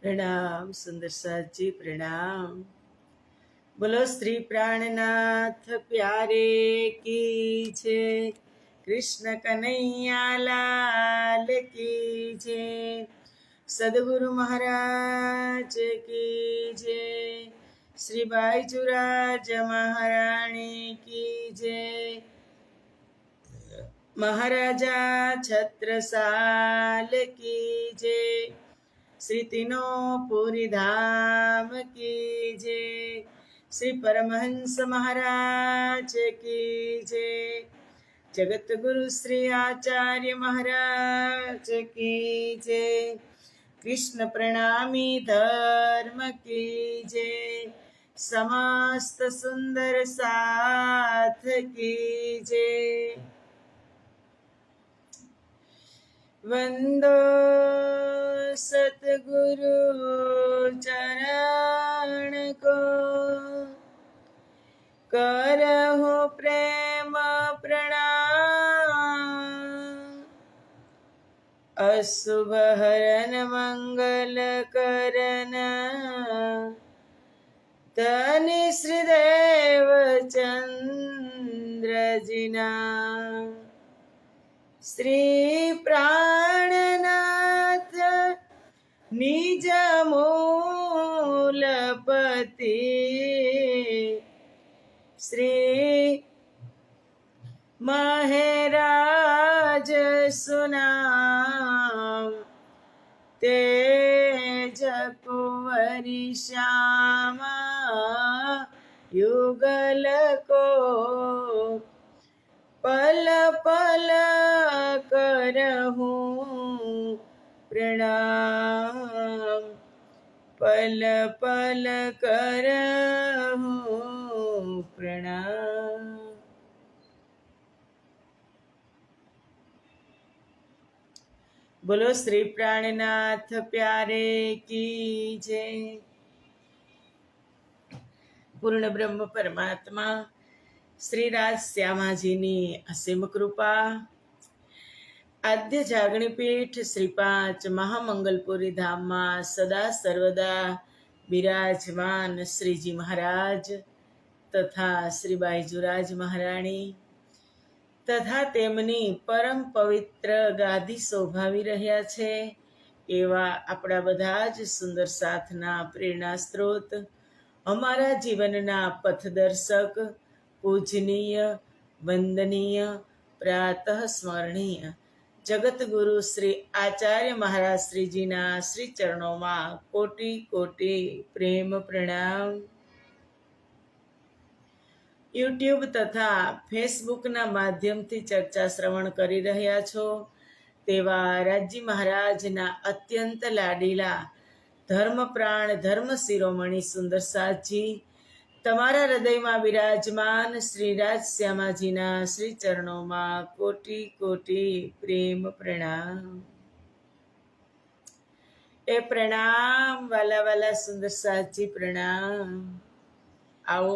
प्रणाम सुंदर साथ जी प्रणाम। बोलो श्री प्राणनाथ प्यारे की जय। कृष्ण कन्हैया लाल की जय। सदगुरु महाराज की जय। श्री बाईजुराज महाराणी की जय। महाराजा छत्रसाल की जय। श्री तीनों पूरी धाम की जय। श्री परमहंस महाराज की जय। जगत गुरु श्री आचार्य महाराज की जय। कृष्ण प्रणामी धर्म की जय। समस्त सुंदर साथ की जय। वंदो सतगुरु चरण को, करहु प्रेम प्रणाम। अशुभ हरन मंगल करन, धनि श्रीदेव चंद्र जिना। श्री प्राणनाथ निज मूलपति, श्री महराज सुनाम। तेज कुंवरी श्यामा युगल को, पल पल करहूं प्रणाम। पल पल करहूं प्रणाम। बोलो श्री प्राणनाथ प्यारे की जय। પૂર્ણ બ્રહ્મ પરમાત્મા શ્રી રાજ શ્યામાજીની અસીમ કૃપા, આદ્ય જાગણી પીઠ શ્રી 5 મહામંગલપુરી ધામમાં સદા સર્વદા બિરાજમાન શ્રીજી મહારાજ તથા શ્રી બાઈજુરાજ મહારાણી તથા તેમની પરમ પવિત્ર ગાદી શોભાવી રહ્યા છે એવા આપણા બધા જ સુંદર સાથના પ્રેરણા સ્ત્રોત, અમારા જીવનના પથદર્શક, પૂજનીય, વંદનીય, પ્રાતઃ સ્મરણીય જગતગુરુ શ્રી આચાર્ય મહારાજ શ્રીજીના શ્રી ચરણોમાં કોટી કોટી પ્રેમ પ્રણામ। યુટ્યુબ તથા ફેસબુકના માધ્યમથી ચર્ચા શ્રવણ કરી રહ્યા છો તેવા રાજજી મહારાજના અત્યંત લાડીલા ધર્મપ્રાણ ધર્મ શિરોમણી સુંદર સાથજી, તમારા હૃદયમાં વિરાજમાન શ્રી રાજ શ્યામાજીના શ્રી ચરણોમાં કોટી કોટી પ્રેમ પ્રણામ। એ પ્રણામ વાલા વાલા સુંદર સાથજી પ્રણામ। આવો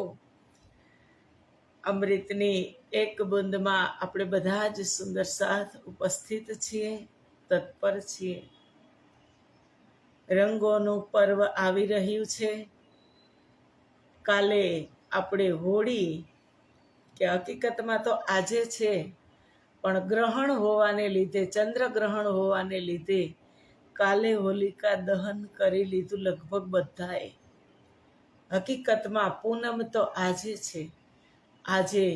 અમૃતની એક બુંદમાં આપણે બધા જ સુંદર સાથ ઉપસ્થિત છીએ, તત્પર છીએ। રંગોનું પર્વ આવી રહ્યું છે। કાલે આપણે હોળી, કે હકીકતમાં તો આજે છે, પણ ગ્રહણ હોવાને લીધે, ચંદ્રગ્રહણ હોવાને લીધે કાલે હોલિકા દહન કરી લીધું લગભગ બધાએ। હકીકતમાં પૂનમ તો આજે છે। આજે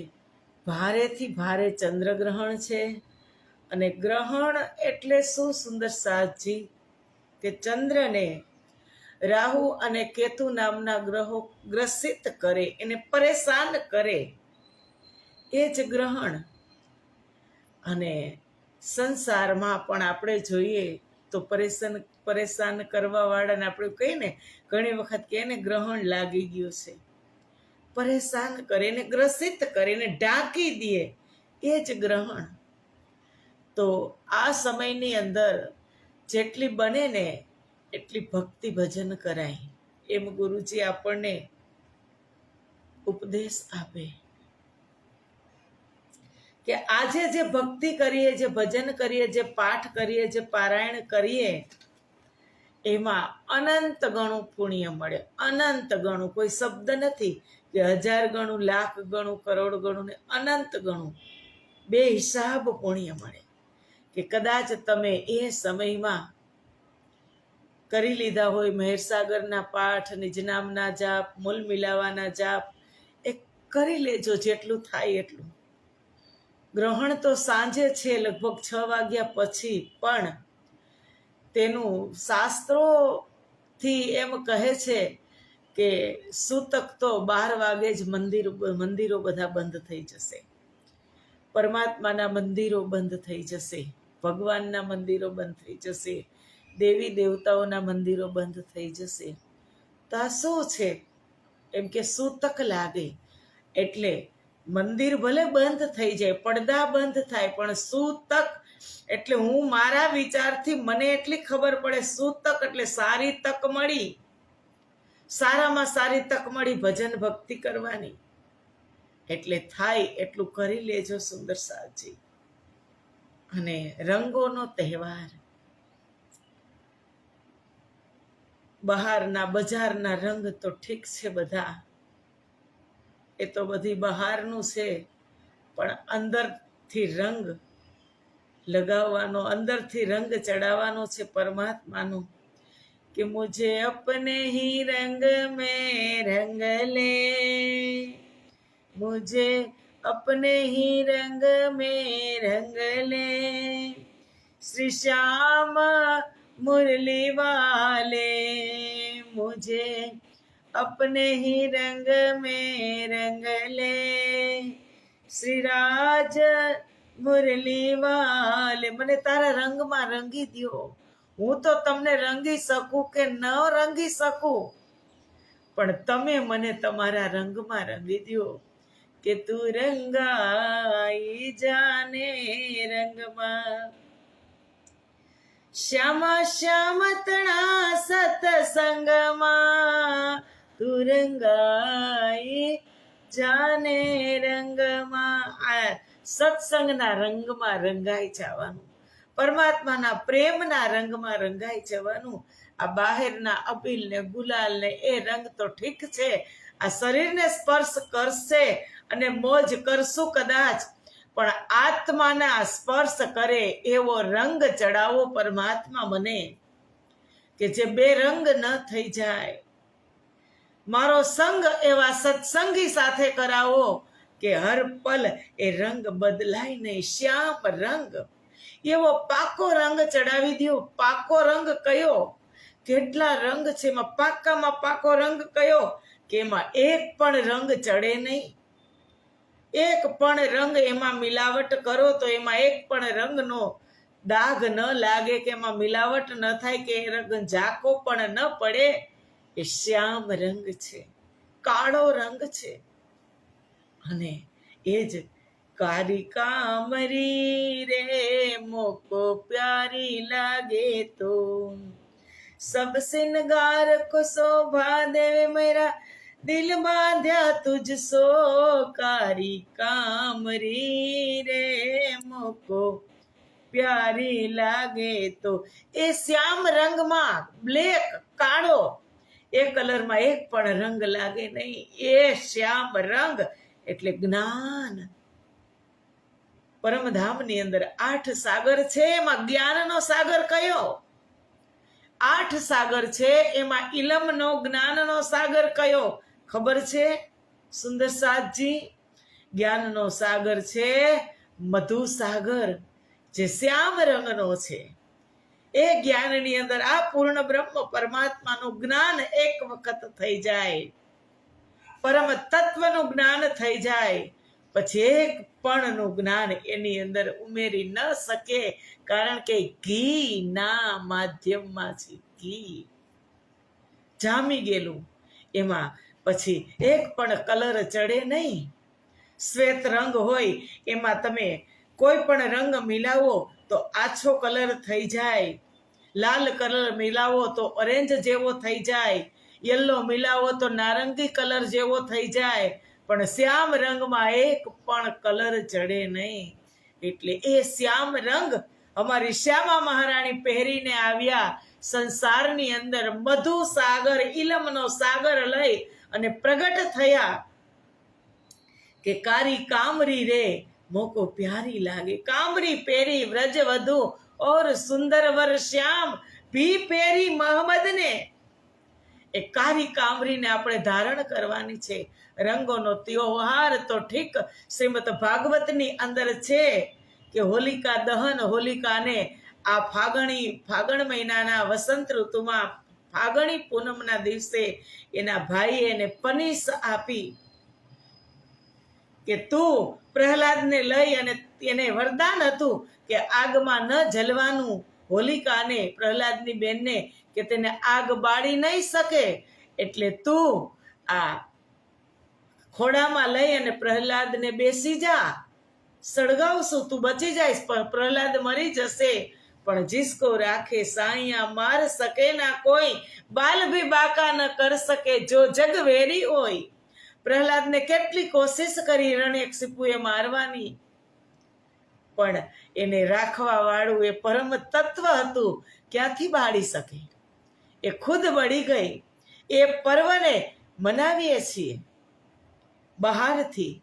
ભારેથી ભારે ચંદ્રગ્રહણ છે। અને ગ્રહણ એટલે શું સુંદર સાથજી, કે ચંદ્રને રાહુ અને કેતુ નામના ગ્રહો ગ્રસિત કરે, એને પરેશાન કરે, એ જ ગ્રહણ। અને સંસારમાં પણ આપણે જોઈએ તો પરેશાન કરવા વાળાને આપણે કહીએ ને, ઘણી વખત કહે ને ગ્રહણ લાગી ગયું છે, પરેશાન કરે ને ગ્રસિત કરે ને ઢાંકી દે, એ જ ગ્રહણ। તો આ સમયની અંદર જેટલી બને ને એટલી ભક્તિ ભજન કરાય, એમ ગુરુજી આપણને ઉપદેશ આપે કે આજે જે ભક્તિ કરીએ, જે ભજન કરીએ, જે પાઠ કરીએ, જે પારાયણ કરીએ, એમાં અનંત ગણું પુણ્ય મળે, અનંત ગણું. કોઈ શબ્દ નથી કે 1000 ગણું, લાખ ગણું, કરોડ ગણું ને અનંત ગણું બે હિસાબ પુણ્ય મળે. કે કદાચ તમે એ સમયમાં કરી લીધા હોય મહેરસાગરના પાઠ, નિજનામના જાપ, મૂલ મિલાવાના જાપ, એ કરી લેજો જેટલું થાય એટલું. ગ્રહણ તો સાંજે છે લગભગ 6 વાગ્યા પછી, પણ તેનું શાસ્ત્રોથી એમ કહે છે કે સૂતક તો 12 વાગે જ મંદિરો બધા બંધ થઈ જશે, પરમાત્માના મંદિરો બંધ થઈ જશે, ભગવાનના મંદિરો બંધ થઈ જશે, દેવી દેવતાઓના મંદિરો બંધ થઈ જશે. તો આ શું છે? એમ કે સૂતક લાગે એટલે મંદિર ભલે બંધ થઈ જાય, પડદા બંધ થાય, પણ સૂતક એટલે હું મારા વિચારથી મને એટલી ખબર પડે, સૂતક એટલે સારી તક મળી, સારામાં સારી તક મળી ભજન ભક્તિ કરવાની. એટલે થાય એટલું કરી લેજો સુંદર સાજી. અને રંગોનો તહેવાર, બહારના બજારના રંગ તો ઠીક છે, બધા એ તો બધી બહારનું છે, પણ અંદરથી રંગ લગાવવાનો, અંદરથી રંગ ચડાવવાનો છે પરમાત્માનો. કે મુझे अपने ही रंग में रंग ले, मुझे अपने ही रंग में रंग ले, श्री श्याम मुरली वाले, मुझे अपने ही रंग में रंग ले, श्री राज मुरली वाले. મને તારા રંગમાં રંગી દ્યો. હું તો તમને રંગી શકું કે ન રંગી શકું, પણ તમે મને તમારા રંગમાં રંગી દ્યો. કે તું રંગાઈ જાને રંગમાં, શ્યામા શ્યામ તણા સતસંગમાં, તું રંગાઈ જાને રંગમાં. આ સત્સંગના રંગમાં રંગાઈ જવાનું, પરમાત્માના પ્રેમના રંગમાં રંગાઈ જવાનું. આ બહારના અબીલ ને ગુલાલ ને એ રંગ તો ઠીક છે, આ શરીરને સ્પર્શ કરશે અને મોજ કરશું કદાચ, પણ આત્માના સ્પર્શ કરે એવો રંગ ચડાવો પરમાત્મા મને, કે જે બે રંગ ન થઈ જાય. મારો સંગ એવા સત્સંગી સાથે કરાવો કે હર પલ એ રંગ બદલાય નહીં. શ્યામ રંગ એવો પાકો રંગ ચડાવી દો. પાકો રંગ કયો? કેટલા રંગ છે, એમાં પાકામાં પાકો રંગ કયો? કે એમાં એક પણ રંગ ચડે નહીં, એક પણ રંગ એમાં મિલાવટ કરો તો એમાં એક પણ રંગનો દાગ ન લાગે, કે એમાં મિલાવટ ન થાય, કે એ રંગ ઝાંકો પણ ન પડે. એ શ્યામ રંગ છે, કાળો રંગ છે. અને એ જ કારી કામરી રે મોકો પ્યારી લાગે તો, સબ સિંગાર કો શોભા દેવે મેરા દિલ બાંધ્યા તુજ સો, કારી કામરી રે મોકો પ્યારી લાગે તો. એ શ્યામ રંગમાં બ્લેક, કાળો, એ કલરમાં એક પણ રંગ લાગે નહીં. એ શ્યામ રંગ એટલે જ્ઞાન. પરમધામની અંદર 8 સાગર છે, એમાં જ્ઞાનનો સાગર કયો? 8 સાગર છે, એમાં ઇલમનો જ્ઞાનનો સાગર કયો? ખબર છે સુંદર સાતજી? જ્ઞાનનો સાગર છે મધુ સાગર, જે શ્યામ રંગનો છે. એ જ્ઞાનની અંદર આ પૂર્ણ બ્રહ્મ પરમાત્માનું જ્ઞાન એક વખત થઈ જાય, પરમ તત્વનું જ્ઞાન થઈ જાય, પછી એક પણનું જ્ઞાન એની અંદર ઉમેરી ન શકે, કારણ કે ઘી ના માધ્યમમાં છે. ઘી જામી ગયેલું, એમાં પછી એક પણ કલર ચડે નહીં. શ્વેત રંગ હોય એમાં તમે કોઈ પણ રંગ મિલાવો તો આછો કલર થઈ જાય, લાલ કલર મિલાવો તો ઓરેન્જ જેવો થઈ જાય, યલો મિલાવો તો નારંગી કલર જેવો થઈ જાય, પણ શ્યામ રંગમાં એક પણ કલર ચડે નહીં. એટલે એ શ્યામ રંગ અમારી શ્યામા મહારાણી પહેરીને આવ્યા, સંસારની અંદર મધુ સાગર ઇલમનો સાગર લઈ અને પ્રગટ થયા કે કારી કામરી રે મોકો પ્યારી લાગે, કામરી પેરી વ્રજ વધુ ઓર સુંદર વર શ્યામ ભી પેરી મહમદ ને. એ કારી કામરીને આપણે ધારણ કરવાની છે. રંગોનો ત્યોહાર તો ઠીક શ્રીમદ ભાગવતની અંદર છે કે હોલિકા દહન, હોલિકાને આ ફાગણ મહિનાના વસંત ઋતુમાં ફાગણી પૂનમના દિવસે એના ભાઈએ એને પનીસ આપી કે તું પ્રહલાદને લઈ, અને એને વરદાન હતું કે આગમાં ન જલવાનું. હોલિકાને પ્રહલાદની બેનને કે તેને આગ બાળી નહીં શકે, એટલે તું આ ખોડામાં લઈ અને પ્રહલાદને બેસી જા, સળગાવશું, તું બચી જઈશ, પણ પ્રહલાદ મરી જશે. પણ જીસકો રાખે સાઈયા માર શકે ના કોઈ, બાલ ભી બાકા ન કર શકે જો જગ વેરી હોય. પ્રહલાદને કેટલી કોશિશ કરી રણ્યકશિપુએ મારવાની, પણ એને રાખવા વાળું એ પરમ તત્વ હતું, ક્યાંથી બાળી શકે? એ ખુદ બળી ગઈ. એ પર્વને મનાવીએ છીએ બહારથી,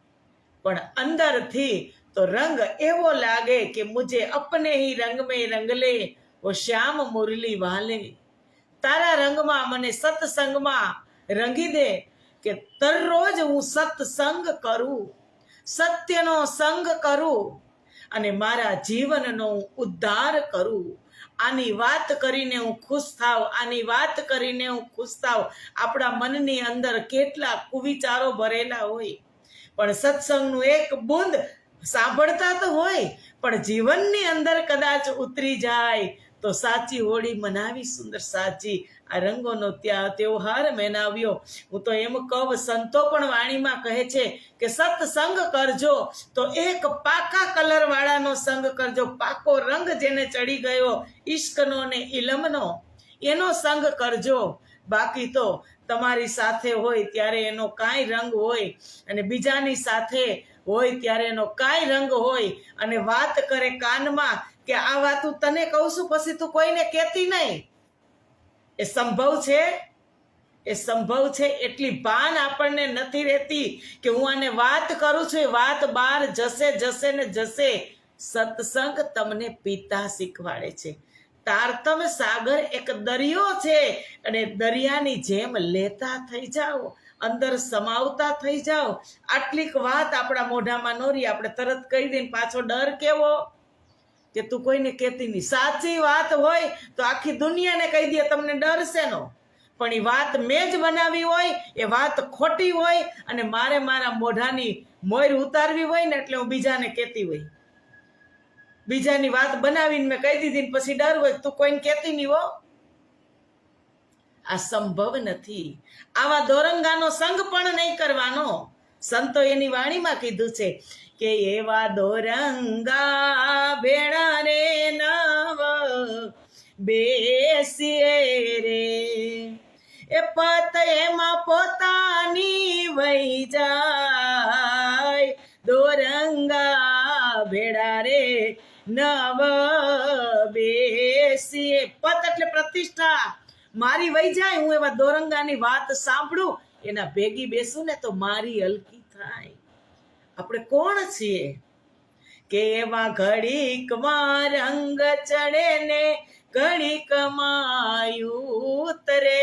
પણ અંદરથી તો રંગ એવો લાગે કે મુજે અપને હી રંગ મેં રંગ લે ઓ શ્યામ મુરલી વાલે. તારા રંગમાં મને સત્સંગમાં રંગી દે, કે દરરોજ હું સત્સંગ કરું, સત્યનો સંગ કરું અને મારા જીવનનો ઉદ્ધાર કરું. આની વાત કરીને હું ખુશ થાવ, આની વાત કરીને હું ખુશ થાવ. આપણા મનની અંદર કેટલા કુવિચારો ભરેલા હોય, પણ સત્સંગનું એક બૂંદ સાંભળતા તો હોય, પણ જીવનની અંદર કદાચ ઉતરી જાય તો સાચી હોળી મનાવી સુંદર સાચી. આ રંગોનો ત્યોહાર મનાવ્યો. હું તો એમ કહું, સંતો પણ વાણીમાં કહે છે કે સત્સંગ કરજો તો એક પાકા કલર વાળાનો સંગ કરજો. પાકો રંગ જેને ચડી ગયો ઈશ્કનો ને ઇલમનો, એનો સંગ કરજો. બાકી તો તમારી સાથે હોય ત્યારે એનો કાંઈ રંગ હોય, અને બીજાની સાથે હોય ત્યારે એનો કાંઈ રંગ હોય, અને વાત કરે કાનમાં કે આ વાત હું તને કહું છું, પછી તું કોઈને કહેતી નહીં. એ સંભવ છે? એ સંભવ છે? એટલી ભાન આપણને નથી રહેતી કે હું આને વાત કરું છું, એ વાત બહાર જશે જશે ને જશે. સત્સંગ તમને પિતા શીખવાડે છે. તારતમ સાગર એક દરિયો છે, અને દરિયાની જેમ લેતા થઈ જાઓ, અંદર સમાવતા થઈ જાઓ. આટલીક વાત આપણા મોઢામાં નોરી, આપણે તરત કહી દઈને પાછો ડર કેવો કે તું કોઈને કહેતી નહીં. સાચી વાત હોય તો આખી દુનિયાને કહી દે, તમને ડર શેનો? પણ એ વાત મેં જ બનાવી હોય, એ વાત ખોટી હોય, અને મારે મારા મોઢાની મોર ઉતારવી હોય ને એટલે હું બીજાને કહેતી હોય. બીજાની વાત બનાવીને મેં કહી દીધી, પછી ડર હોય તું કોઈને કહેતી નહીં હો. આ સંભવ નથી. આવા દોરંગાનો સંગ પણ નહીં કરવાનો. સંતો એની વાણીમાં કીધું છે કે એવા દોરંગા ભેળા રે નવ બેસીએ રે, એ પત એમાં પોતાની વહી જાય. દોરંગા ભેળા રે નવ બેસીએ. પત એટલે પ્રતિષ્ઠા, મારી વહી જાય. હું એવા દોરંગાની વાત સાંભળું, એના ભેગી બેસું ને તો મારી હલકી થાય. આપણે કોણ છીએ કે એવા ઘડીકમાં રંગ ચડે ને ઘડીકમાં ઉતરે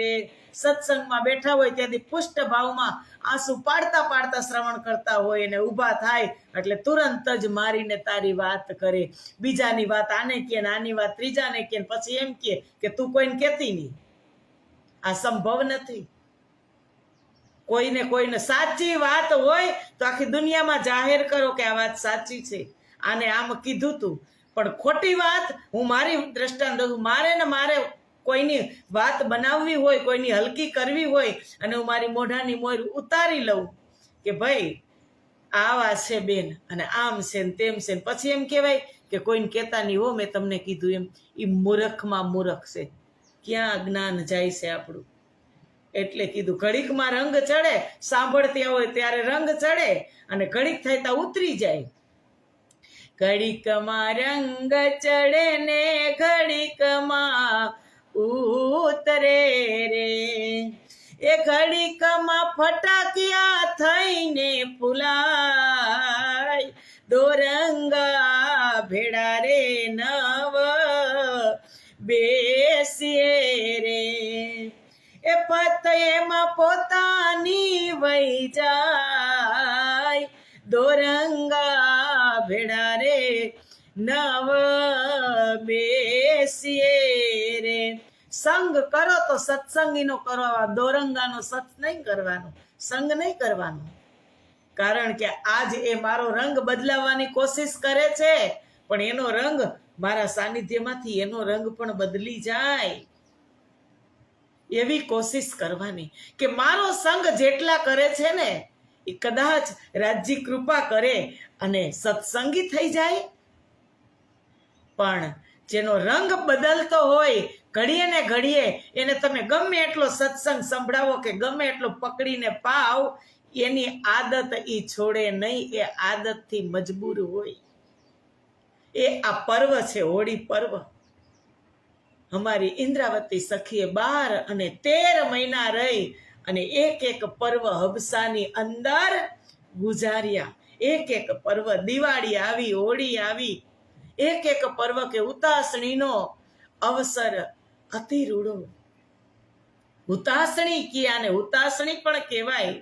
રે. સત્સંગમાં બેઠા હોય ત્યાંથી પુષ્ટ ભાવમાં આંસુ પાડતા પાડતા શ્રવણ કરતા હોય, અને ઊભા થાય એટલે તુરંત જ મારીને તારી વાત કરે. બીજાની વાત આને કે, આની વાત ત્રીજાને કે, પછી એમ કે તું કોઈને કહેતી નહીં. આ સંભવ નથી. કોઈને સાચી વાત હોય તો આખી દુનિયામાં જાહેર કરો કે આ વાત સાચી છે, આને આમ કીધું તું. પણ ખોટી વાત હું મારી દ્રષ્ટાંત દઉં. મારે કોઈની વાત બનાવવી હોય, કોઈની હલકી કરવી હોય, અને હું મારી મોઢાની મોર ઉતારી લઉં કે ભાઈ આવા છે બેન, અને આમ છે ને તેમ છે, પછી એમ કહેવાય કે કોઈને કહેતા નહીં હો મેં તમને કીધું એમ. એ મૂર્ખમાં મૂર્ખ છે. ક્યાં જ્ઞાન જાય છે આપણું? એટલે કીધું ઘડીકમાં રંગ ચડે, સાંભળતી હોય ત્યારે રંગ ચડે, અને ઘડીક થાય તો ઉતરી જાય. ઘડીકમાં રંગ ચડે ને ઘડીકમાં ઉતરે રે. એ ઘડીકમાં ફટાકિયા થઈને ફૂલાય, દોરંગા ભેડા રે નવ બેસીએ રે. એ પત એમાં પોતાની વહી જાય, દોરંગા ભેડા રે નવ બેસીએ રે. સંગ કરો તો સત્સંગીનો કરો, દોરંગાનો સત્સ નહીં કરવાનો, સંગ નહીં કરવાનો. કારણ કે આજ એ મારો રંગ બદલાવવાની કોશિશ કરે છે, પણ એનો રંગ મારા સાનિધ્યમાંથી એનો રંગ પણ બદલી જાય એવી કોશિશ કરવાની. કે મારો સંગ જેટલા કરે છે ને એ કદાચ રાજ્ય કૃપા કરે અને સત્સંગી થઈ જાય, પણ જેનો રંગ બદલતો હોય ઘડીએ ને ઘડીએ એને તમે ગમે એટલો સત્સંગ સંભળાવો કે ગમે એટલો પકડીને પાવ, એની આદત ઈ છોડે નહીં, એ આદતથી મજબૂર હોય. એ આ પર્વ છે, હોળી પર્વ. અમારી ઇન્દ્રાવતી સખીએ 12 અને 13 મહિના રહી અને એક એક પર્વ હબસાની અંદર ગુજાર્યા. એક એક પર્વ, દિવાળી આવી, હોળી આવી, એક એક પર્વ કે ઉતાસણીનો અવસર અતિ રૂડો. ઉતાસણી કિયા ને ઉતાસણી પણ કહેવાય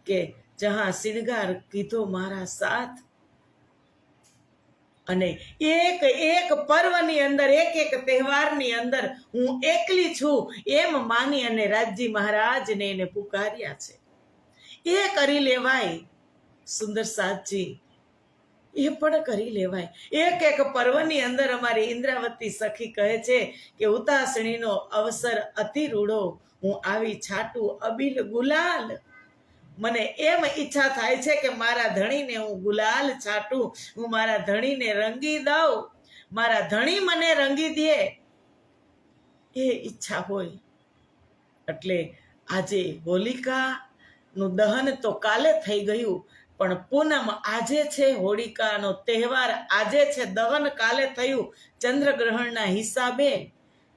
કે જહાં શિણગાર કીધો મારા સાથ. અને એક એક પર્વની અંદર, એક એક તહેવારની અંદર હું એકલી છું એમ માની અને રાજજી મહારાજને એને પુકાર્યા છે. એ કરી લેવાય સુંદર સાથજી, એ પણ કરી લેવાય. એક એક પર્વની અંદર અમારી ઇન્દ્રાવતી સખી કહે છે કે ઉતાસણીનો અવસર અતિ રૂડો, હું આવી છાટું અબીલ ગુલાલ. મને એમ ઈચ્છા થાય છે કે મારા ધણીને હું ગુલાલ છાટું, હું મારા ધણીને રંગી દઉં, મારા ધણી મને રંગી દે, એ ઈચ્છા હોય. એટલે આજે હોલિકાનું દહન તો કાલે થઈ ગયું, પણ પૂનમ આજે છે, હોળિકાનો તહેવાર આજે છે, દહન કાલે થયું ચંદ્રગ્રહણના હિસાબે.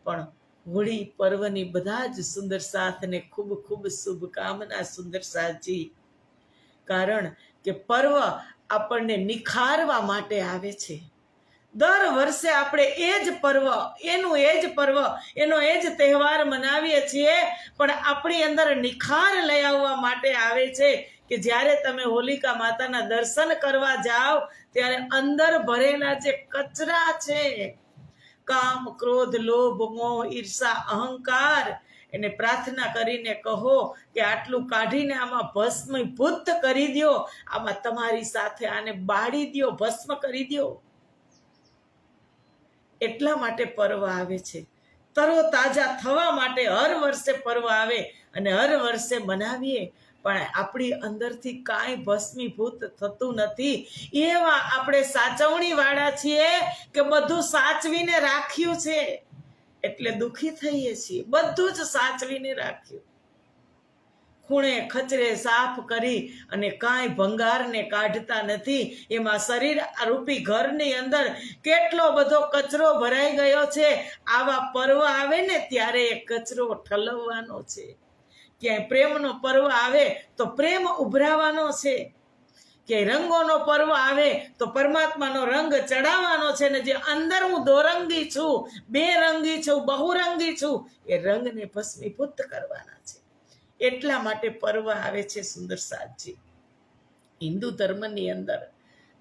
પણ હોળી પર્વની બધા જ સુંદર સાથને ખૂબ ખૂબ શુભકામના સુંદર સાથજી. કારણ કે પર્વ આપણને નિખારવા માટે આવે છે. દર વર્ષે આપણે એ જ પર્વ, એનું એ જ પર્વ, એનો એ જ તહેવાર મનાવીએ છીએ, પણ આપણી અંદર નિખાર લઈ આવવા માટે આવે છે. કે જ્યારે તમે હોલિકા માતાના દર્શન કરવા જાઓ ત્યારે અંદર ભરેલા જે કચરા છે, કામ, ક્રોધ, લોભ, મોહ, ઈર્ષા, અહંકાર, એને પ્રાર્થના કરીને કહો કે આટલું કાઢીને આમાં ભસ્મીભૂત કરી દો, આમાં તમારી સાથે આને બાળી દો, ભસ્મ કરી દો. એટલા માટે પર્વ આવે છે, તરો તાજા થવા માટે હર વર્ષે પર્વ આવે અને હર વર્ષે મનાવીએ, પણ આપણી અંદરથી કાંઈ ભસ્મીભૂત થતું નથી. એવા આપણે સાચવણી વાળા છીએ કે બધું સાચવીને રાખ્યું છે એટલે દુઃખી થઈએ છીએ. બધું જ સાચવીને રાખ્યું, ખૂણે ખચરે સાફ કરી અને કાંઈ ભંગારને કાઢતા નથી. એમાં શરીર રૂપી ઘરની અંદર કેટલો બધો કચરો ભરાઈ ગયો છે. આવા પર્વ આવે ને ત્યારે એ કચરો ઠલવવાનો છે. ક્યાંય પ્રેમનો પર્વ આવે તો પ્રેમ ઉભરાવાનો છે, ક્યાંય રંગોનો પર્વ આવે તો પરમાત્માનો રંગ ચડાવવાનો છે. ને જે અંદર હું દોરંગી છું, બેરંગી છું, બહુરંગી છું, એ રંગને ભસ્મીભૂત કરવાના છે. એટલા માટે પર્વ આવે છે સુંદર સાથજી. હિન્દુ ધર્મની અંદર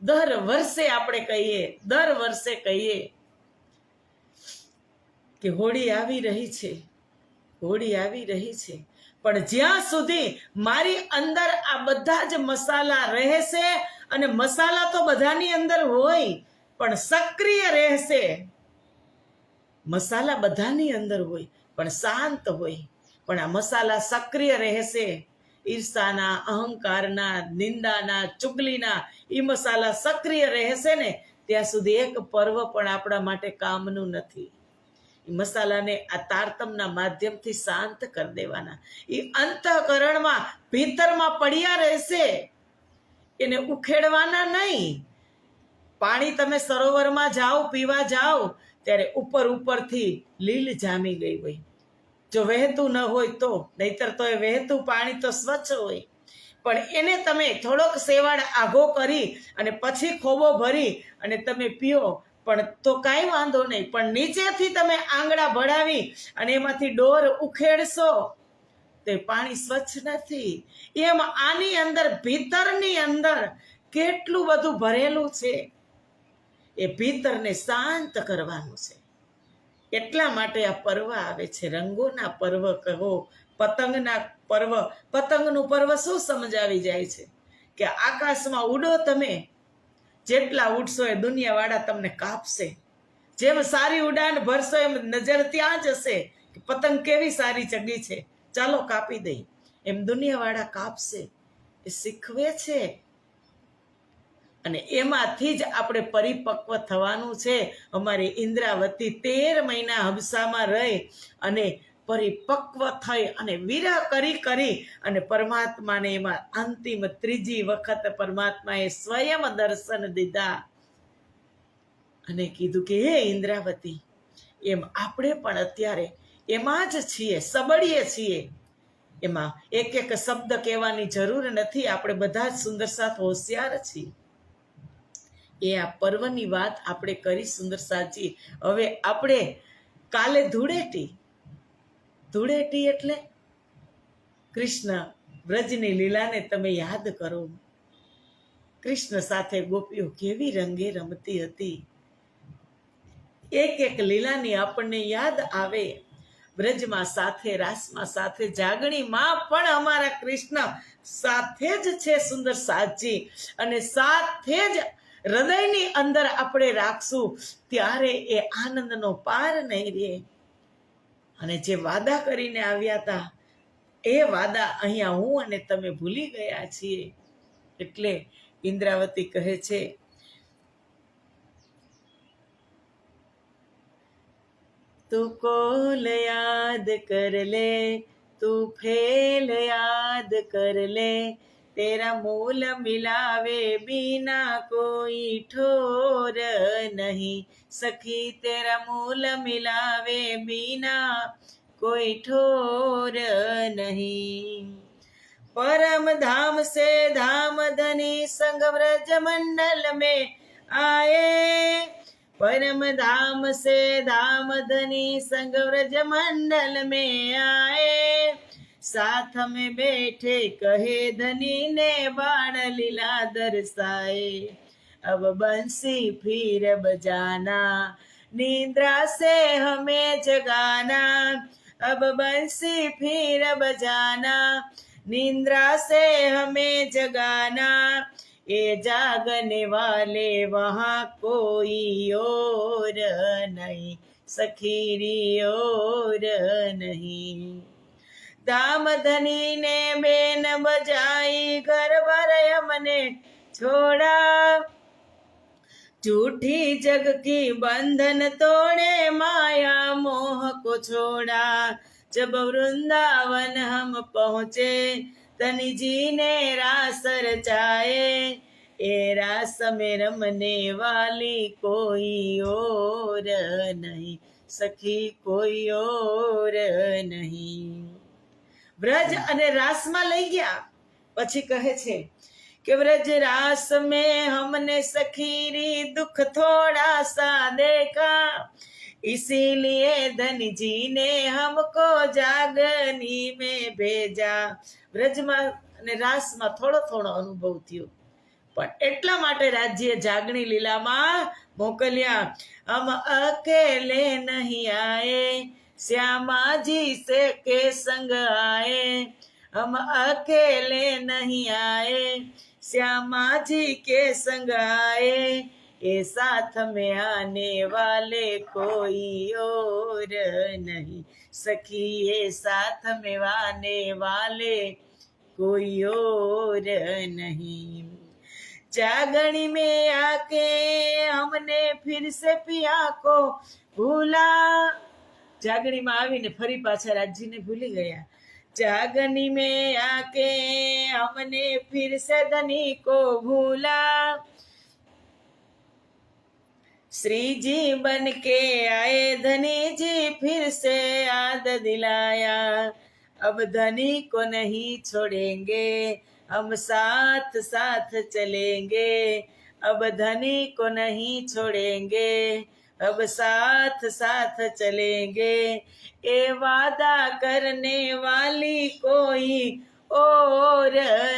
દર વર્ષે આપણે કહીએ, દર વર્ષે કહીએ કે હોળી આવી રહી છે, હોળી આવી રહી છે. પણ જ્યાં સુધી મારી અંદર આ બધા જ મસાલા રહેશે, અને મસાલા તો બધાની અંદર હોય પણ સક્રિય રહેશે, મસાલા બધાની અંદર હોય પણ શાંત હોય, પણ આ મસાલા સક્રિય રહેશે. ઈર્ષાના, અહંકારના, નિંદાના, ચુગલીના એ મસાલા સક્રિય રહેશે ને ત્યાં સુધી એક પર્વ પણ આપણા માટે કામનું નથી. મસાલાને આ તારતમના માધ્યમથી શાંત કરી દેવાના. એ અંતઃકરણમાં ભીતરમાં પડ્યા રહેશે, એને ઉખેડવાના નહીં. પાણી તમે સરોવરમાં જાઓ, પીવા જાઓ, ત્યારે ઉપરથી લીલ જામી ગઈ હોય. જો વહેતું ન હોય તો, નહીતર તો એ વહેતું પાણી તો સ્વચ્છ હોય, પણ એને તમે થોડોક સેવાળ આઘો કરી અને પછી ખોબો ભરી અને તમે પીઓ પણ તો કાંઈ વાંધો નહીં, પણ નીચેથી તમે આંગળા ભળાવી અને એમાંથી ડોર ઉખેડશો તો એ પાણી સ્વચ્છ નથી. એમ આની અંદર, ભીતરની અંદર કેટલું બધું ભરેલું છે. એ ભીતરને શાંત કરવાનું છે. એટલા માટે આ પર્વ આવે છે, રંગોના પર્વ કહો, પતંગના પર્વ. પતંગનું પર્વ શું સમજાવી જાય છે કે આકાશમાં ઉડો તમે, જેટલા ઉડશો એ દુનિયાવાળા તમને કાપશે. જેમ સારી ઉડાન ભરશો એમ નજર ત્યાં જ હશે કે પતંગ કેવી સારી ચગી છે, ચાલો કાપી દઈ. એમ દુનિયાવાળા કાપશે. એ શીખવે છે. અને એમાંથી જ આપણે પરિપક્વ થવાનું છે. અમારી ઇન્દ્રાવતી 13 મહિના હબસામાં રહી અને પરિપક્વ થઈ અને વિરહ કરી અને પરમાત્માને એમાં અંતિમ 3જી વખત પરમાત્માએ સ્વયં દર્શન દીધા અને કીધું કે હે ઇન્દ્રાવતી, એમ આપણે પણ અત્યારે એમાં જ છીએ, સબળીએ છીએ. એમાં એક એક શબ્દ કહેવાની જરૂર નથી. આપણે બધા જ સુંદર સાથ હોશિયાર છીએ. એ આ પર્વની વાત આપણે કરી સુંદર સાચી. હવે આપણે કાલે ધૂળેટી એટલે કૃષ્ણ વ્રજની લીલાને તમે યાદ કરો. કૃષ્ણ સાથે ગોપીઓ કેવી રંગે રમતી હતી. એક એક લીલાની આપણને યાદ આવે. વ્રજમાં સાથે, રાસમાં સાથે, જાગણીમાં પણ અમારા કૃષ્ણ સાથે જ છે સુંદર સાચી. અને સાથે જ હૃદયની અંદર આપણે રાખશું ત્યારે એ આનંદનો પાર નહીં રહે. અને જે વાદા કરીને આવ્યા હતા એ વાદા અહીંયા હું અને તમે ભૂલી ગયા છીએ. એટલે ઇન્દ્રાવતી કહે છે, તું કોલ યાદ કર લે, તું ફેલ યાદ કર લે, तेरा मूल मिलावे बिना कोई ठोर नहीं, सखी तेरा मूल मिलावे बिना कोई ठोर नहीं. परम धाम से धाम धनी संग व्रज मंडल में आए, परम धाम से धाम धनी संग व्रज मंडल में आए, साथ में बैठे कहे धनी ने बाण लीला दर्शाए, अब बंसी फिर बजाना निद्रा से हमें जगाना, अब बंसी फिर बजाना निद्रा से हमें जगाना, ये जागने वाले वहाँ कोई और नहीं, सखीरी और नहीं. धाम धनी ने बेन बजाई घर भर हमने छोड़ा, झूठी जग की बंधन तोड़े माया मोह को छोड़ा, जब वृंदावन हम पहुँचे धनी जी ने रास रचाए, ए रास में रमने वाली कोई और नहीं, सखी कोई और नहीं. વ્રજ અને રાસમાં લઈ ગયા. પછી કહે છે કે વ્રજ રાસ में हमने सखीरी दुख थोड़ा सा देखा, इसीलिए धनी जी ने हमको जागनी में भेजा. વ્રજમાં અને રાસમાં થોડો થોડો અનુભવ થયો, પણ એટલા માટે રાજ્ય જાગણી લીલામાં મોકલ્યા. हम अकेले नहीं आए, श्यामा जी से के संग आए, हम अकेले नहीं आए, श्यामा जी के संग आए, ये साथ में आने वाले कोई और नहीं, सखी ये साथ में आने वाले कोई और नहीं. जागणी में आके हमने फिर से पिया को भूला, જાગણીમાં આવીને ફરી પાછા રાજજીને ભૂલી ગયા. જાગણી में आके हमने फिर से धनी को भूला, श्री जी बन के आए धनी जी फिर से याद दिलाया अब धनी को नहीं छोड़ेंगे हम साथ साथ चलेंगे अब धनी को नहीं छोड़ेंगे अब साथ साथ चलेंगे ए वादा करने वाली कोई और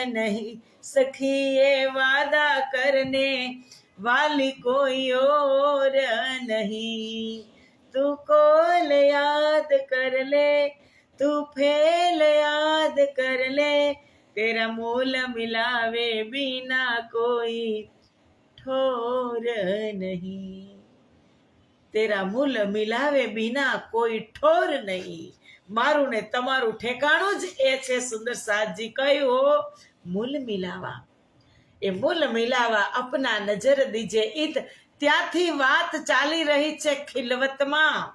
नहीं सखी ये वादा करने वाली कोई और नहीं तू कौल याद कर ले तू फेल याद कर ले तेरा मूल मिलावे बिना कोई ठोर नहीं તેરા મૂલ મિલાવે બિના કોઈ ઠોર નહીં મારું ને તમારું ઠેકાણું જ એ છે સુંદર સાતજી કહ્યું મૂલ મિલાવા એ મૂલ મિલાવા અપના નજર દીજે ઈત ત્યાંથી વાત ચાલી રહી છે ખિલવતમાં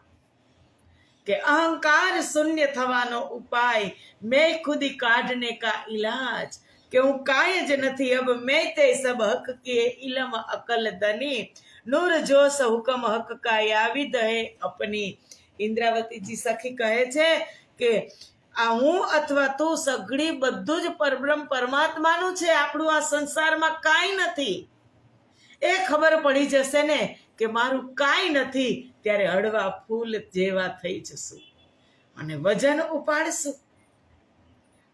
કે અહંકાર શૂન્ય થવાનો ઉપાય મેં ખુદી કાઢને કા ઇલાજ કે હું કાંઈ જ નથી અબ મેં તે સબ હક કે ઇલમ અકલ ધની નૂર જોશ હુકમ હક કા યાવિદ હે અપની ઇન્દ્રાવતીજી સખી કહે છે કે આ હું અથવા તું સઘળી બધું જ પરબ્રહ્મ પરમાત્માનું છે આપણું આ સંસારમાં કાંઈ નથી એ ખબર પડી જશે ને કે મારું કાંઈ નથી ત્યારે હળવા ફૂલ જેવા થઈ જશું અને વજન ઉપાડશું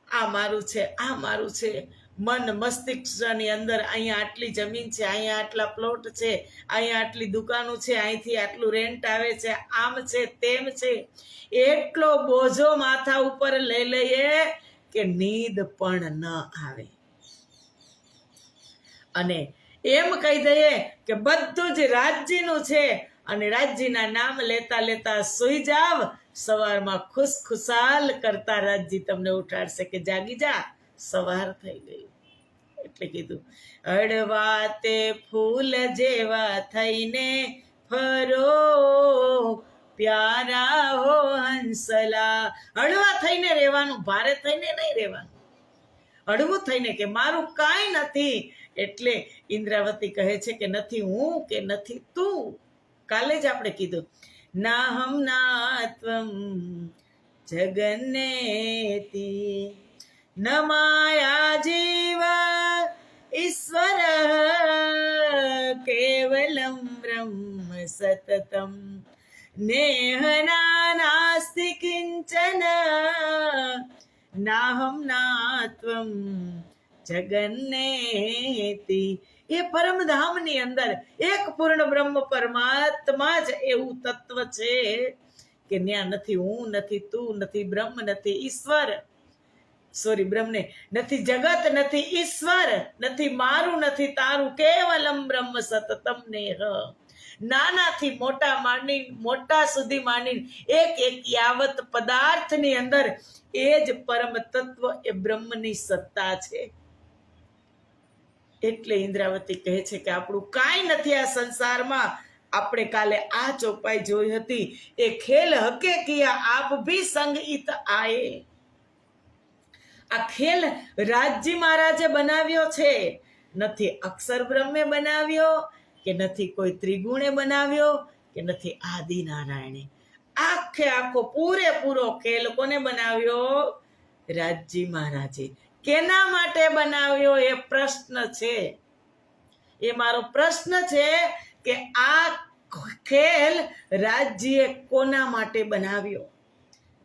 આ મારું છે આ મારું છે મન મસ્તિષ્કની અંદર અહીંયા આટલી જમીન છે અહીંયા આટલા પ્લોટ છે અહીંયા આટલી દુકાનો છે અહીંથી આટલું રેન્ટ આવે છે આમ છે તેમ છે એટલો બોજો માથા ઉપર લઈ લઈએ કે નીંદ પણ ન આવે અને એમ કહી દઈએ કે બધું જ રાજ્યનું છે અને રાજ્યના નામ લેતા લેતા સૂઈ જાવ સવારમાં ખુશખુશાલ કરતા રાજ્ય તમને ઉઠાડશે કે જાગી જા સવાર થઈ ગયું એટલે કીધું હળવા તે ફૂલ જેવા થઈને ફરો પ્યારા હો હંસલા હળવા થઈને રહેવાનું ભારે થઈને નહીં રહેવાનું હળવું થઈને કે મારું કાંઈ નથી એટલે ઇન્દ્રાવતી કહે છે કે નથી હું કે નથી તું કાલે જ આપણે કીધું ના હમ ના ત્વમ જગન્નેતી ન માયા જીવા ઈશ્વર કેવલમ બ્રહ્મ સતતમ નેહના નાસ્તિ કિંચન નાહમ નાત્વમ જગન્નેતી એ પરમધામની અંદર એક પૂર્ણ બ્રહ્મ પરમાત્મા જ એવું તત્વ છે કે ત્યાં નથી હું નથી તું નથી બ્રહ્મ નથી ઈશ્વર બ્રહ્મને નથી જગત નથી ઈશ્વર નથી મારું નથી તારું કેવલમ બ્રહ્મ સતતમ નેહ નાનાથી મોટા માંડી મોટા સુધી માંડી એક એક યાવત પદાર્થની અંદર એ જ પરમ તત્વ એ બ્રહ્મની સત્તા છે એટલે ઇન્દ્રાવતી કહે છે કે આપણું કાંઈ નથી આ સંસારમાં આપણે કાલે આ ચોપાઈ જોઈ હતી એ ખેલ હકે કિયા આપ ભી સંગ ઈત આયે આ ખેલ રાજજી મહારાજે બનાવ્યો છે નથી અક્ષર બ્રહ્મે બનાવ્યો કે નથી કોઈ ત્રિગુણે બનાવ્યો કે નથી આદિ નારાયણે આખે આખો પૂરેપૂરો ખેલ કોને બનાવ્યો રાજજી મહારાજે કેના માટે બનાવ્યો એ પ્રશ્ન છે એ મારો પ્રશ્ન છે કે આ ખેલ રાજ્યે કોના માટે બનાવ્યો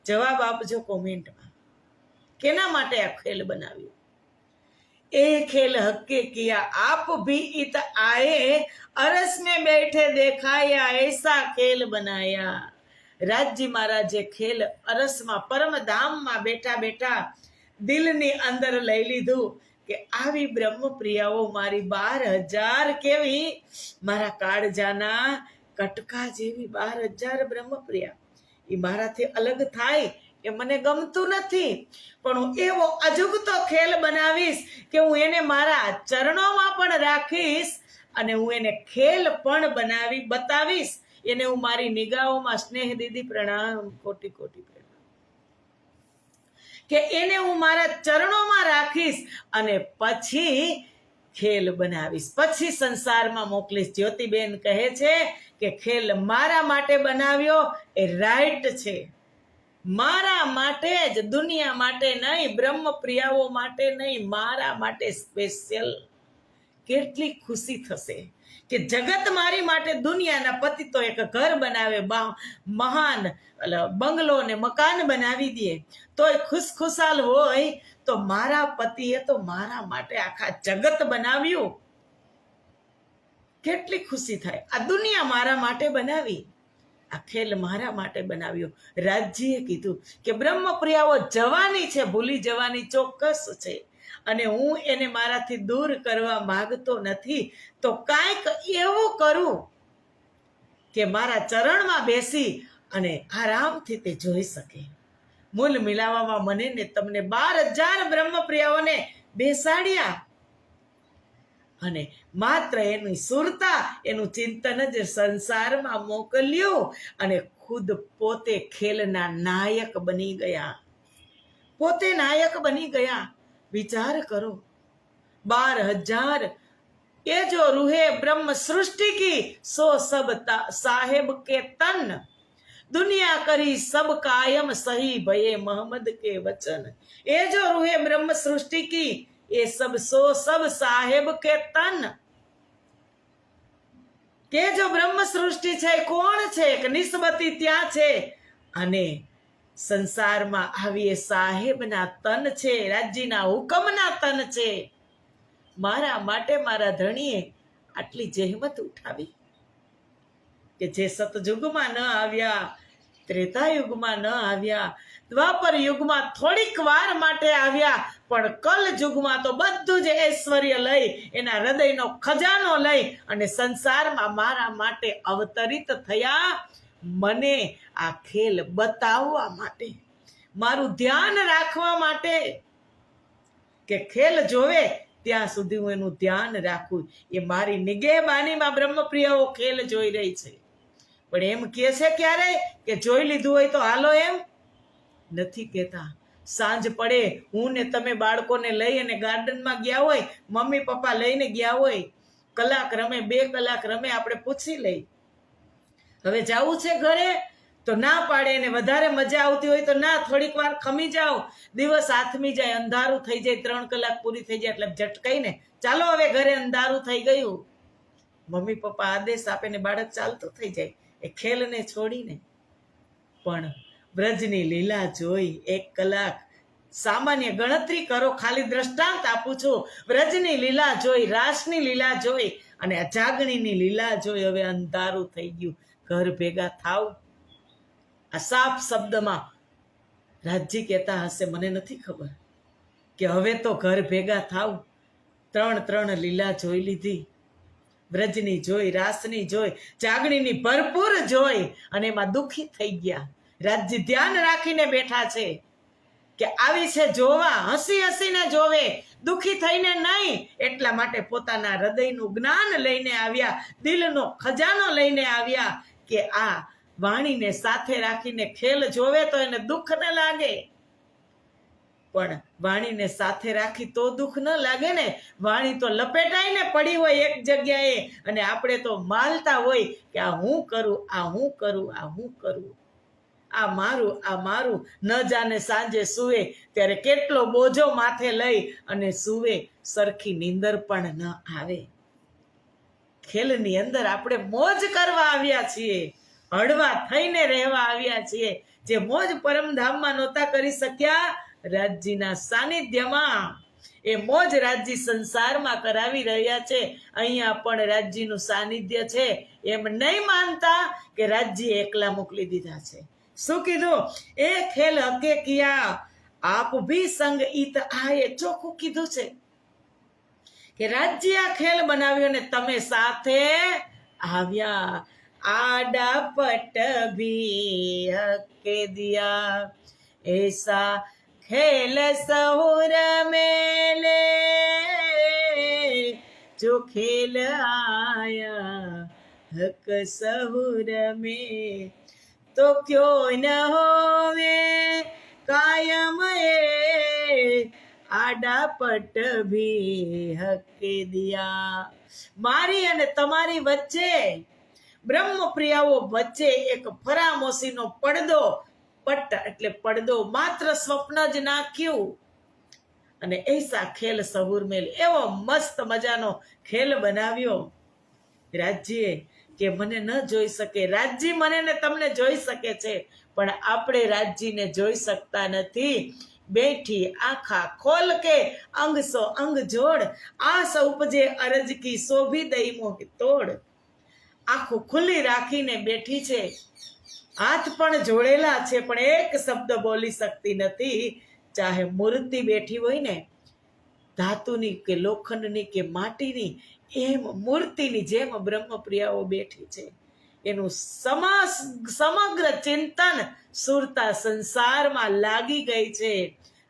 જવાબ આપજો કોમેન્ટમાં કેના માટે આ ખેલ બનાવ્યો એ ખેલ હકે કિયા આપ ભી इत आए अरस में बैठे देखाया ऐसा खेल बनाया રાજજી મહારાજે ખેલ અરસમાં પરમધામમાં બેઠા બેઠા દિલની અંદર લઈ લીધું કે આવી બ્રહ્મપ્રિયાઓ મારી 12,000 કેવી મારા કાળજાના કટકા જેવી 12,000 બ્રહ્મપ્રિયા એ મારાથી અલગ થાય એ મને ગમતું નથી પણ હું એવો અજુગતો ખેલ બનાવીશ કે હું એને મારા ચરણોમાં પણ રાખીશ અને હું એને ખેલ પણ બનાવી બતાવીશ એને હું મારી નિગાહોમાં સ્નેહ દીદી પ્રણામ કોટી કોટી કે એને હું મારા ચરણોમાં રાખીશ અને પછી ખેલ બનાવીશ પછી સંસારમાં મોકલીશ જ્યોતિબેન કહે છે કે ખેલ મારા માટે બનાવ્યો એ રાઈટ છે, મારા માટે જ, દુનિયા માટે નહીં, બ્રહ્મપ્રિયાઓ માટે નહીં, મારા માટે સ્પેશિયલ. કેટલી ખુશી થશે કે જગત મારી માટે, દુનિયાના પતિ તો એક ઘર બનાવે, મહાન બંગલો ને મકાન બનાવી દે તોય ખુશખુશાલ હોય, તો મારા પતિએ તો મારા માટે આખા જગત બનાવ્યું. કેટલી ખુશી થાય. આ દુનિયા મારા માટે બનાવી, આ ખેલ મારા માટે બનાવ્યો. રાજજીએ કીધું કે બ્રહ્મપ્રિયાઓ જવાની છે, ભૂલી જવાની ચોક્કસ છે, અને હું એને મારાથી દૂર કરવા માંગતો નથી, તો કાંઈક એવું કરું કે મારા ચરણમાં બેસી અને આરામથી તે જોઈ શકે. મૂલ મિલાવવામાં મને ને તમને 12,000 બ્રહ્મપ્રિયાઓને બેસાડ્યા, અને માત્ર એની સુરતા, એનું ચિંતન જ સંસારમાં મોકલ્યું, અને ખુદ પોતે ખેલના નાયક બની ગયા, પોતે નાયક બની ગયા. વિચાર કરો, 12,000 ये जो रूहे ब्रह्म सृष्टि की सो सब साहेब के तन, दुनिया करी सब कायम सही भये मोहम्मद के वचन. ये जो रूहे ब्रह्म सृष्टि की ये सब सब साहेब के तन. કે જો બ્રહ્મ સૃષ્ટિ છે કોણ છે, કે નિસ્બતી ત્યાં છે, અને સંસારમાં આવી એ સાહેબના તન છે, રાજ્યના હુકમના તન છે. મારા માટે મારા ધણીએ આટલી જહેમત ઉઠાવી કે જે સતયુગમાં ન આવ્યા, ત્રેતાયુગમાં ન આવ્યા, દ્વાપર યુગમાં થોડીક વાર માટે આવ્યા, પણ કલ યુગમાં તો બધું જ ઐશ્વર્ય લઈ, એના હૃદયનો ખજાનો લઈ અને સંસારમાં મારા માટે અવતરિત થયા. મને આ ખેલ બતાવવા માટે, મારું ધ્યાન રાખવા માટે, કે ખેલ જોવે ત્યાં સુધી હું એનું ધ્યાન રાખું. એ મારી નિગેબાનીમાં બ્રહ્મપ્રિયાઓ ખેલ જોઈ રહી છે. પણ એમ કહે છે ક્યારે કે જોઈ લીધું હોય તો હાલો, એમ નથી કહેતા. સાંજ પડે, હું ને તમે બાળકોને લઈ અને ગાર્ડનમાં ગયા હોય, મમ્મી પપ્પા લઈને ગયા હોય, કલાક રમે, 2 કલાક રમે, આપણે પૂછી લઈ હવે જવું છે ઘરે, તો ના પાડે. ને વધારે મજા આવતી હોય તો ના, થોડીક વાર ખમી જાઓ. દિવસ આથમી જાય, અંધારું થઈ જાય, 3 કલાક પૂરી થઈ જાય એટલે ઝટકાઈને ચાલો હવે ઘરે, અંધારું થઈ ગયું. મમ્મી પપ્પા આદેશ આપે ને બાળક ચાલતું થઈ જાય એ ખેલને છોડીને. પણ બ્રજની લીલા જોઈ 1 કલાક, સામાન્ય ગણતરી કરો, ખાલી દ્રષ્ટાંત આપું છું. બ્રજની લીલા જોઈ, રાસની લીલા જોઈ, અને આ જાગણીની લીલા જોઈ હવે અંધારું થઈ ગયું. ઘર ભેગા થાવ. આ સાફ શબ્દમાં રાજજી કહેતા હશે, મને નથી ખબર, કે હવે તો ઘર ભેગા થાવ. 3 લીલા જોઈ લીધી, બ્રજની જોઈ, રાસની જોઈ, જાગણીની ભરપૂર જોઈ, અને એમાં દુઃખી થઈ ગયા. રાજજી ધ્યાન રાખીને બેઠા છે કે આવી છે જોવા, હસી હસીને જોવે, દુઃખી થઈને નહીં. એટલા માટે પોતાના હૃદયનું જ્ઞાન લઈને આવ્યા, દિલનો ખજાનો લઈને આવ્યા, કે આ વાણીને સાથે રાખીને ખેલ જોવે તો એને દુઃખ ન લાગે. પણ વાણીને સાથે રાખી તો દુઃખ ન લાગે ને. વાણી તો લપેટાઈને પડી હોય એક જગ્યાએ, અને આપણે તો માલતા હોય કે આ હું કરું, આ હું કરું, આ હું કરું, આ મારું, આ મારું. ન જાને સાંજે સૂવે ત્યારે કેટલો બોજો માથે લઈ અને સૂવે, સરખી નીંદર પણ ન આવે. ખેલની અંદર આપણે મોજ કરવા આવ્યા છીએ, હળવા થઈને રહેવા આવ્યા છીએ. જે મોજ પરમધામમાં નહોતા કરી શક્યા, રાજજીના સાનિધ્યમાં એ મોજ રાજજી સંસારમાં કરાવી રહ્યા છે. અહીંયા પણ રાજજીનું સાનિધ્ય છે એમ નહીં માનતા કે રાજજી એકલા મોકલી દીધા છે. શું કીધું? એ ખેલ હકે કિયા આપ ભી સંગ ઈત આયે. ચોખ્ખું કીધું છે કે રાજજી આ ખેલ બનાવ્યો ને તમે સાથે આવ્યા. આડા પટ ભી હકે દિયા એસા ખેલ સહુર મેલે જો ખેલ આયા હક સહુર में तो क्यों न होवे कायम आडा पट भी हक दिया. મારી અને તમારી વચ્ચે બ્રહ્મપ્રિયાઓ વચ્ચે એક ફરામોશીનો પડદો, પટ્ટ એટલે પડદો, માત્ર સ્વપ્ન જ નાખ્યું અને એસા ખેલ સહુર મેલ, એવો મસ્ત મજાનો ખેલ બનાવ્યો રાજ્યે કે મને ન જોઈ શકે. રાજ્ય મને ને તમને જોઈ શકે છે, પણ આપણે રાજ્યને જોઈ શકતા નથી. બેઠી આખા ખોલ કે અંગ સો અંગ જોડ, આસ ઉપજે અરજ કી શોભી દઈ મોહી તોડ. આખું ખુલ્લી રાખીને બેઠી છે, હાથ પણ જોડેલા છે, પણ એક શબ્દ બોલી શકતી નથી. ચાહે મૂર્તિ બેઠી હોય ને, ધાતુની કે લોખંડની કે માટીની, એમ મૂર્તિની જેમ બ્રહ્મપ્રિયાઓ બેઠી છે. એનું સમગ્ર ચિંતન સુરતા સંસારમાં લાગી ગઈ છે,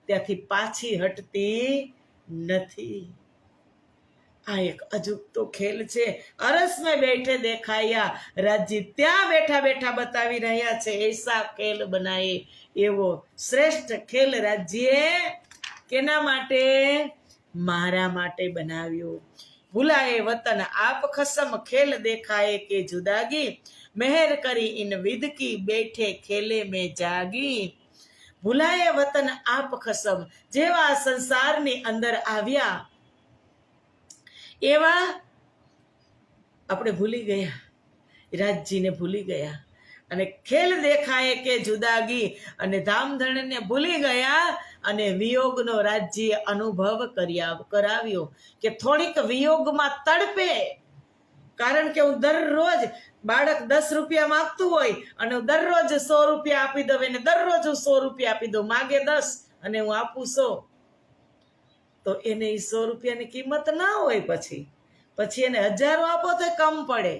ત્યાંથી પાછી હટતી નથી. આ એક અજુગતો ખેલ છે. અરસ મેં બેઠે દેખાયા, રાજ્ય ત્યાં બેઠા બેઠા બતાવી રહ્યા છે. એસા ખેલ બનાએ, એવો શ્રેષ્ઠ ખેલ રાજ્યે કેના માટે? મારા માટે બનાવ્યો. ભૂલાએ વતન આપ ખસમ, ખેલ દેખાએ કે જુદાગી, મહેર કરી ઇન વિદ કી બેઠે ખેલે મેં જાગી. ભૂલાએ વતન આપ ખસમ, જેવા સંસારની અંદર આવ્યા એવા આપણે ભૂલી ગયા, રાજજીને ભૂલી ગયા, અને ખેલ દેખાય કે જુદાગી, અને ધામધણને ભૂલી ગયા, અને વિયોગનો રાજ્ય અનુભવ કરાવ્યો કે થોડીક વિયોગમાં તડપે. કારણ કે હું દરરોજ, બાળક 10 રૂપિયા માંગતું હોય અને હું દરરોજ 100 રૂપિયા આપી દઉં, એને દરરોજ હું 100 રૂપિયા આપી દઉં, માગે 10 અને હું આપું 100, તો એને 100 રૂપિયાની કિંમત ના હોય. પછી એને 1000 આપો તો કમ પડે.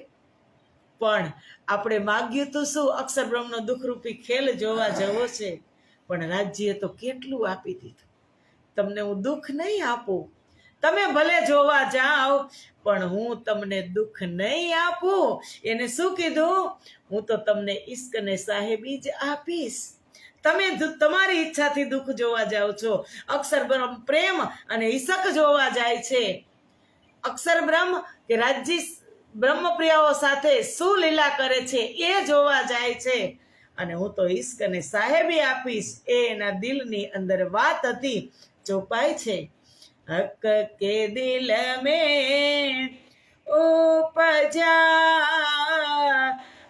પણ આપણે માગ્યું તું શું? અક્ષર બ્રહ્મનો દુઃખરૂપી ખેલ જોવા જવો છે, પણ રાજ્યએ તો કેટલું આપી દીધું. તમને હું દુઃખ નહીં આપું, તમે ભલે જોવા જાઓ, પણ હું તમને દુઃખ નહીં આપું. એને શું કીધું? હું તો તમને ઇશ્ક ને સાહેબી જ આપીશ. તમે તમારી ઈચ્છાથી દુઃખ જોવા જાઓ છો, અક્ષર બ્રહ્મ પ્રેમ અને ઈશક જોવા જાય છે. અક્ષર બ્રહ્મ કે રાજ્ય બ્રહ્મપ્રિયાઓ સાથે શું લીલા કરે છે એ જોવા જાય છે, અને હું તો ઈશ્ક અને સાહેબી આપીશ. એ એના દિલની અંદર વાત હતી, ચોપાય છે. હક કે દિલ મેં ઉપજા,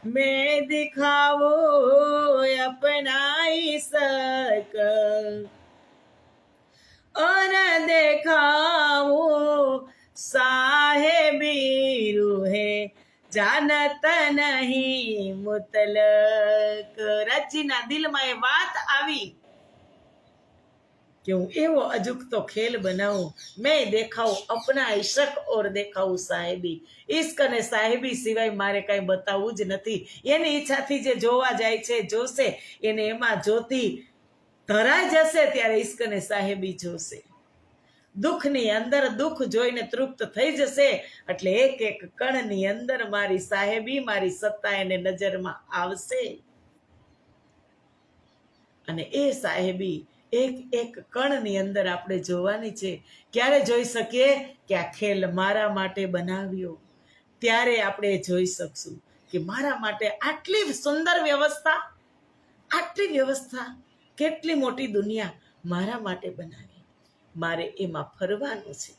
મેં દિખાવો अपना इश्क, और देखाओ साहेबी रूहे जानत नहीं मुतलक. રાજ્યના દિલમાં એ વાત આવી કે હું એવો અજુગતો ખેલ બનાવું, મેં દેખાવું અપના ઇશ્ક ઓર દેખાવું સાહેબી. ઇશ્ક અને સાહેબી સિવાય મારે કાંઈ બતાવવું જ નથી. એની ઈચ્છાથી જે જોવા જાય છે જોશે, એને એમાં જોતી ધરાઈ જશે ત્યારે ઇશ્ક અને સાહેબી જોશે. દુઃખની અંદર દુઃખ જોઈને તૃપ્ત થઈ જશે, એટલે એક એક કણની અંદર મારી સાહેબી, મારી સત્તા એને નજરમાં આવશે. અને એ સાહેબી એક એક કણની અંદર આપણે જોવાની છે. ક્યારે જોઈ શકીએ? કે આ ખેલ મારા માટે બનાવ્યો, ત્યારે આપણે જોઈ શકશું કે મારા માટે આટલી સુંદર વ્યવસ્થા, આટલી વ્યવસ્થા, કેટલી મોટી દુનિયા મારા માટે બનાવી. મારે એમાં ફરવાનું છે,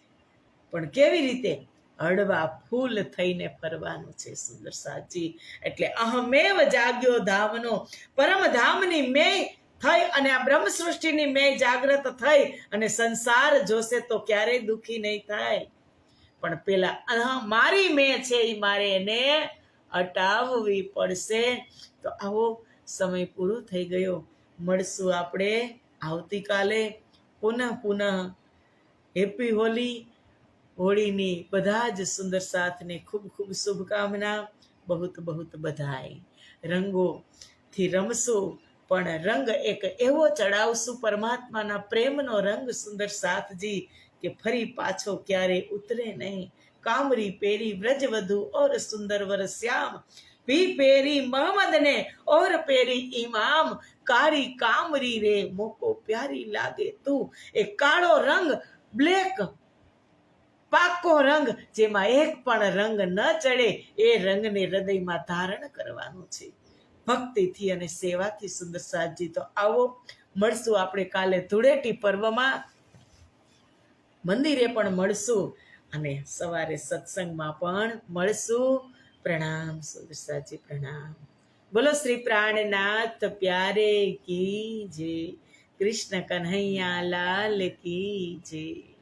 પણ કેવી રીતે? હળવા ફૂલ થઈને ફરવાનું છે. સુંદર સાચી. એટલે અહમેવ જાગ્યો ધામનો, પરમધામની મેં થઈ અને આ બ્રહ્મ સૃષ્ટિની મેં જાગ્રત થઈ અને સંસાર જોશે તો ક્યારેય દુઃખી નહીં થાય. પણ પેલા મારી મેં છે એ મારે એને હટાવવી પડશે. તો આવો સમય પૂરો થઈ ગયો. મળશું આપણે આવતીકાલે પુનઃ. હેપી હોલી. હોળીની બધા જ સુંદર સાથને ખૂબ ખૂબ શુભકામના. બહુત બહુત બધાઈ. રંગોથી રમશું, પણ રંગ એક એવો ચડાવશું, પરમાત્માના પ્રેમનો રંગ સુંદર સાથજી, કે ફરી પાછો ક્યારે ઉતરે નહીં. કામરી પેરી વ્રજવધુ ઓર સુંદર વર શ્યામ, ભી પેરી મોહમ્મદ ને ઓર પેરી ઇમામ, કાળી કામરી રે મોકો પ્યારી લાગે તું. એ કાળો રંગ, બ્લેક પાકો રંગ, જેમાં એક પણ રંગ ન ચડે, એ રંગને હૃદયમાં ધારણ કરવાનું છે ભક્તિથી અને સેવાથી. સુંદર સાજી, તો આવો મળશું આપણે કાલે ધૂળેટી પર્વમાં, મંદિરે પણ મળશું અને સવારે સત્સંગમાં પણ મળશું. પ્રણામ સુંદર સાજી, પ્રણામ. બોલો શ્રી પ્રાણનાથ પ્યારે કી જય, કૃષ્ણ કન્હૈયા લાલ કી જય.